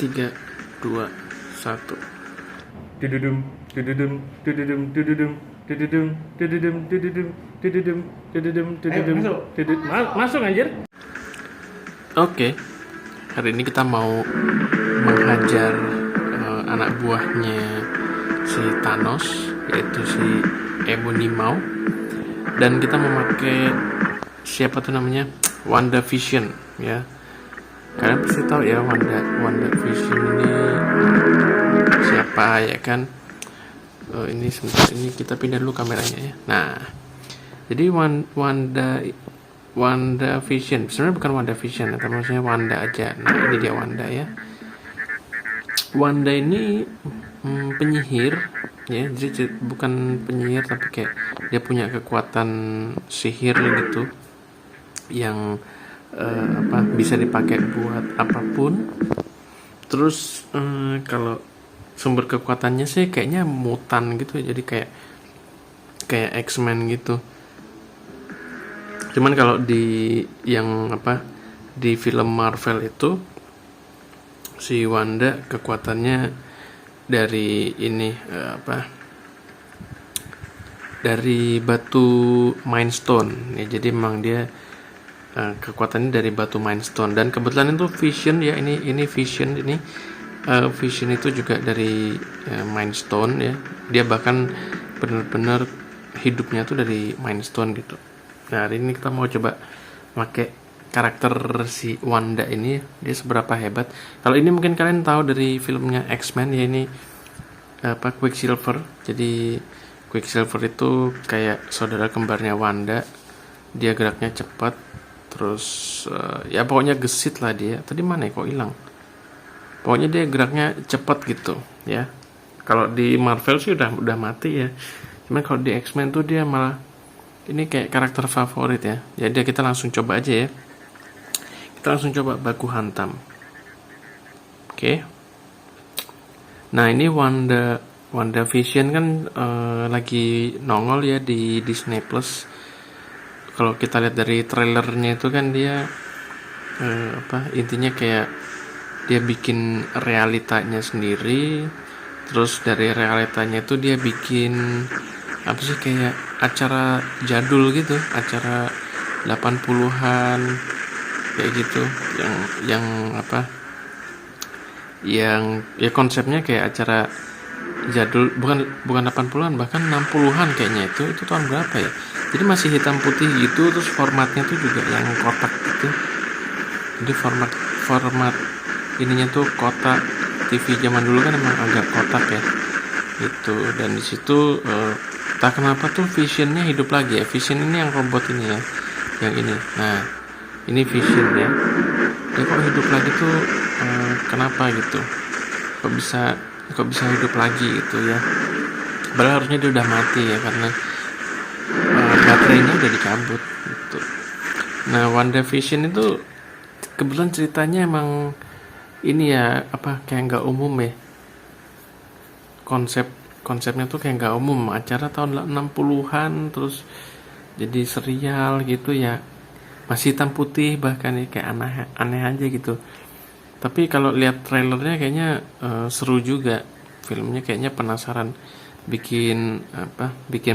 3, 2, 1. Dududum, dududum, dududum, dududum, dududum, dududum, dududum, dududum, dududum, dududum, masuk anjir. Oke, hari ini kita mau menghajar anak buahnya si Thanos, yaitu si Ebonimau, dan kita memakai siapa tuh namanya, WandaVision ya. Kalian pasti tahu ya WandaVision ini siapa ya kan. Ini sebentar, ini kita pindah dulu kameranya ya. Nah, jadi WandaVision sebenarnya bukan WandaVision, tapi maksudnya Wanda aja. Nah, ini dia Wanda ya. Wanda ini penyihir ya, jadi bukan penyihir tapi kayak dia punya kekuatan sihir gitu yang bisa dipakai buat apapun. Terus kalau sumber kekuatannya sih kayaknya mutan gitu, jadi kayak X-Men gitu. Cuman kalau di di film Marvel itu si Wanda kekuatannya dari ini dari batu Mind Stone ya, jadi memang dia kekuatannya dari batu Mind Stone. Dan kebetulan itu Vision ya, ini Vision ini Vision itu juga dari Mind Stone ya. Dia bahkan benar-benar hidupnya tuh dari Mind Stone gitu. Nah, hari ini kita mau coba pakai karakter si Wanda ini, dia seberapa hebat. Kalau ini mungkin kalian tahu dari filmnya X-Men ya, ini Quicksilver. Jadi Quicksilver itu kayak saudara kembarnya Wanda. Dia geraknya cepat, terus ya pokoknya gesit lah dia. Tadi mana ya, kok hilang? Pokoknya dia geraknya cepat gitu ya. Kalau di Marvel sih udah mati ya. Cuman kalau di X-Men tuh dia malah ini kayak karakter favorit ya. Jadi kita langsung coba aja ya. Kita langsung coba baku hantam. Oke. Nah, ini WandaVision kan lagi nongol ya di Disney Plus. Kalau kita lihat dari trailernya itu kan dia intinya kayak dia bikin realitanya sendiri. Terus dari realitanya itu dia bikin kayak acara jadul gitu, acara 80-an kayak gitu, yang ya konsepnya kayak acara jadul, bukan 80-an, bahkan 60-an kayaknya. Itu tahun berapa ya, jadi masih hitam putih gitu. Terus formatnya tuh juga yang kotak gitu, jadi format ininya tuh kotak. TV zaman dulu kan emang agak kotak ya gitu. Dan di situ tak kenapa tuh Visionnya hidup lagi ya. Vision ini yang robot ini ya, yang ini. Nah, ini Vision ya, dia kok hidup lagi tuh, kenapa gitu, kok bisa hidup lagi gitu ya. Padahal harusnya dia udah mati ya, karena baterainya udah dicabut gitu. Nah, WandaVision itu kebetulan ceritanya emang ini ya, kayak nggak umum ya. Konsepnya tuh kayak nggak umum, acara tahun 60-an terus jadi serial gitu ya, masih hitam putih bahkan ya, kayak aneh aja gitu. Tapi kalau lihat trailernya kayaknya seru juga filmnya, kayaknya penasaran, bikin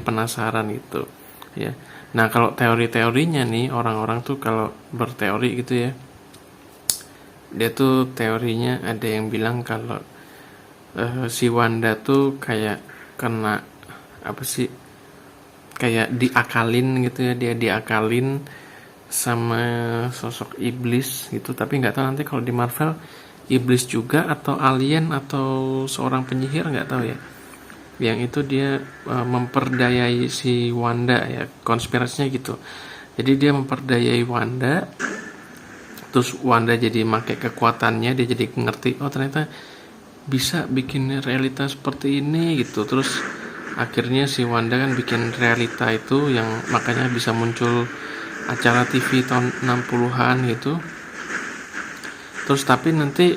penasaran gitu ya. Nah, kalau teori-teorinya nih, orang-orang tuh kalau berteori gitu ya, dia tuh teorinya ada yang bilang kalau si Wanda tuh kayak kena kayak diakalin gitu ya, dia diakalin sama sosok iblis gitu. Tapi nggak tahu nanti kalau di Marvel iblis juga atau alien atau seorang penyihir, nggak tahu ya. Yang itu dia memperdayai si Wanda ya, konspirasinya gitu. Jadi dia memperdayai Wanda, terus Wanda jadi pakai kekuatannya, dia jadi ngerti, oh ternyata bisa bikin realita seperti ini gitu. Terus akhirnya si Wanda kan bikin realita itu, yang makanya bisa muncul acara TV tahun 60-an gitu. Terus tapi nanti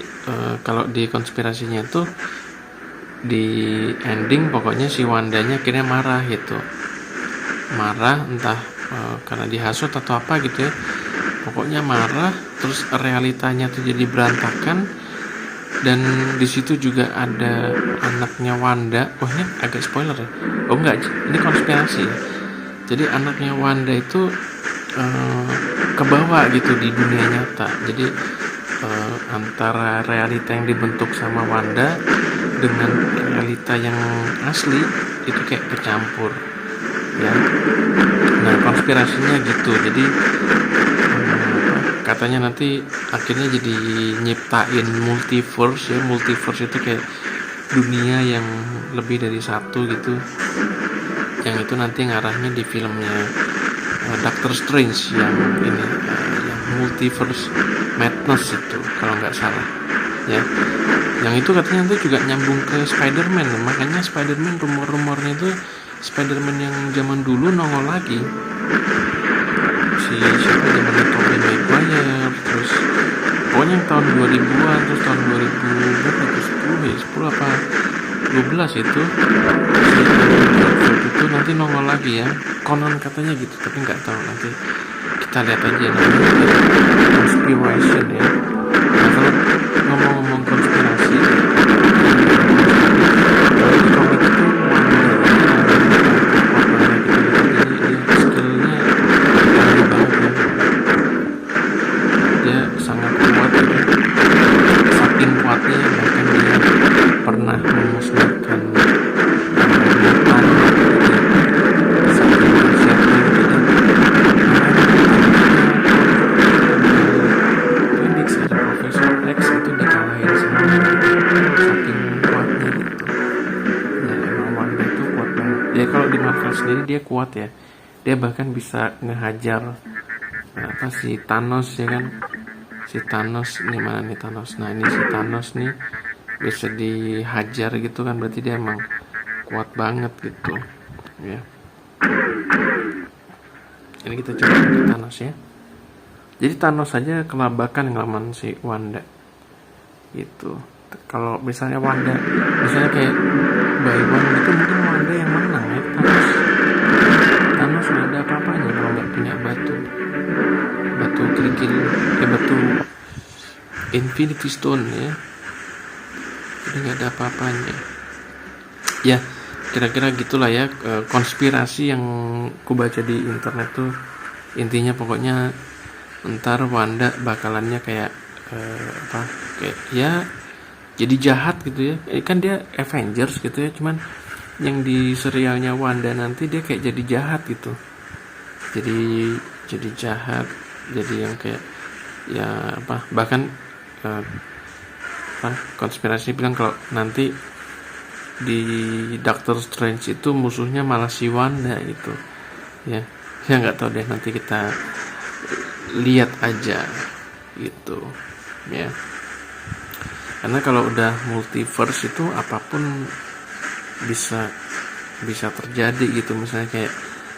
kalau di konspirasinya itu di ending pokoknya si Wandanya akhirnya marah gitu. Marah entah karena dihasut atau apa gitu ya. Pokoknya marah, terus realitanya tuh jadi berantakan. Dan di situ juga ada anaknya Wanda. Oh, ini agak spoiler ya. Oh enggak, ini konspirasi ya. Jadi anaknya Wanda itu kebawa gitu di dunia nyata. Jadi antara realita yang dibentuk sama Wanda dengan realita yang asli itu kayak bercampur ya. Nah, konspirasinya gitu. Jadi katanya nanti akhirnya jadi nyiptain multiverse ya. Multiverse itu kayak dunia yang lebih dari satu gitu, yang itu nanti ngarahnya di filmnya Doctor Strange yang ini yang multiverse madness itu kalau nggak salah ya. Yang itu katanya nanti juga nyambung ke Spider-Man. Makanya Spider-Man rumor-rumornya itu Spider-Man yang zaman dulu nongol lagi, si siapa zaman Tobey Maguire, terus pokoknya yang tahun 2000-an, terus tahun 2010 ya 10 apa 12 itu itu nanti nongol lagi ya, konon katanya gitu, tapi nggak tahu, nanti kita lihat aja namanya conspiration ya. Nah, kalau ngomong-ngomong konspirasi, kalau di komik itu dia skillnya tinggi banget ya, dia sangat kuat ya. Saking kuatnya bahkan dia pernah memusnahkan mutan. Saking siapnya gitu. Phoenix ada Profesor X itu dikalahin semua gitu. Saking kuatnya gitu. Ya emang Wanda itu kuat banget. Ya kalau di Marvel sendiri dia kuat ya. Dia bahkan bisa ngehajar apa si Thanos ya kan. Si Thanos ini mana nih Thanos? Nah ini si Thanos nih bisa dihajar gitu kan, berarti dia emang kuat banget gitu ya. Ini kita coba ke Thanos ya. Jadi Thanos aja kelabakan ngelawan si Wanda gitu. Kalau misalnya Wanda, misalnya kayak by one gitu, mungkin Wanda yang menang ya. Thanos nggak ada apa-apanya kalau nggak punya batu kerikil, batu Infinity Stone ya. Jadi nggak ada apa-apanya ya. Kira-kira gitulah ya konspirasi yang ku baca di internet tuh. Intinya pokoknya ntar Wanda bakalannya kayak kayak ya jadi jahat gitu ya. Kan dia Avengers gitu ya, cuman yang di serialnya Wanda nanti dia kayak jadi jahat gitu. Jadi jahat, jadi yang kayak ya bahkan konspirasi bilang kalau nanti di Doctor Strange itu musuhnya malah si Wanda gitu ya. Ya nggak tahu deh, nanti kita lihat aja gitu ya. Karena kalau udah multiverse itu apapun bisa terjadi gitu. Misalnya kayak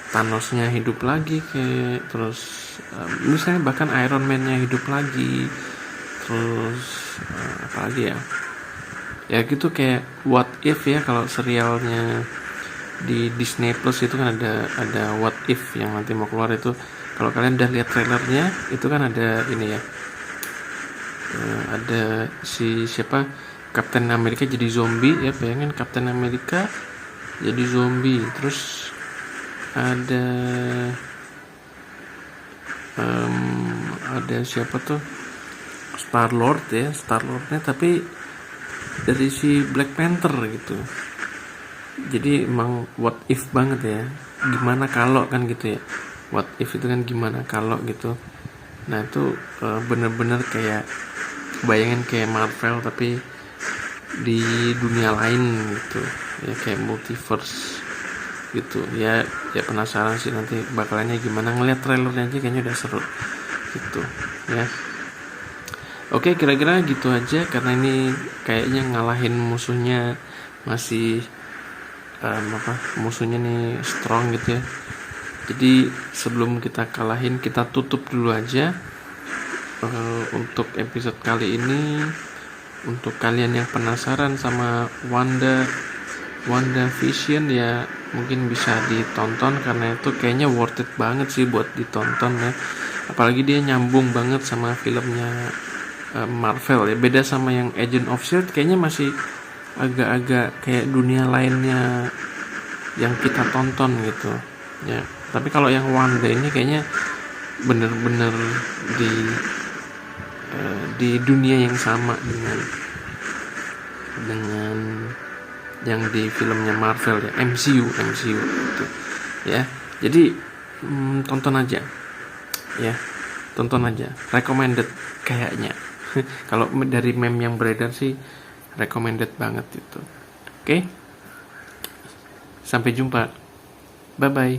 Thanosnya hidup lagi, kayak terus misalnya bahkan Iron Man-nya hidup lagi, terus apalagi ya gitu kayak What If ya. Kalau serialnya di Disney Plus itu kan ada What If yang nanti mau keluar itu. Kalau kalian udah lihat trailernya itu kan ada ini ya, ada si siapa, Captain America jadi zombie ya. Bayangin Captain America jadi zombie, terus ada siapa tuh, Star-Lordnya tapi dari si Black Panther gitu. Jadi emang what if banget ya, gimana kalau kan gitu ya. What if itu kan gimana kalau gitu. Nah itu bener-bener kayak bayangin kayak Marvel tapi di dunia lain gitu ya, kayak multiverse gitu ya. Penasaran sih nanti bakalannya gimana. Ngeliat trailernya aja kayaknya udah seru gitu ya. Oke, kira-kira gitu aja, karena ini kayaknya ngalahin musuhnya masih musuhnya nih strong gitu ya. Jadi sebelum kita kalahin, kita tutup dulu aja untuk episode kali ini. Untuk kalian yang penasaran sama WandaVision ya, mungkin bisa ditonton karena itu kayaknya worth it banget sih buat ditonton ya. Apalagi dia nyambung banget sama filmnya Marvel ya. Beda sama yang Agent of Shield, kayaknya masih agak-agak kayak dunia lainnya yang kita tonton gitu ya. Tapi kalau yang Wanda ini kayaknya bener-bener di dunia yang sama dengan yang di filmnya Marvel ya, MCU gitu ya. Jadi tonton aja ya, tonton aja, recommended kayaknya. Kalau dari meme yang beredar sih recommended banget itu. Oke, sampai jumpa, bye bye.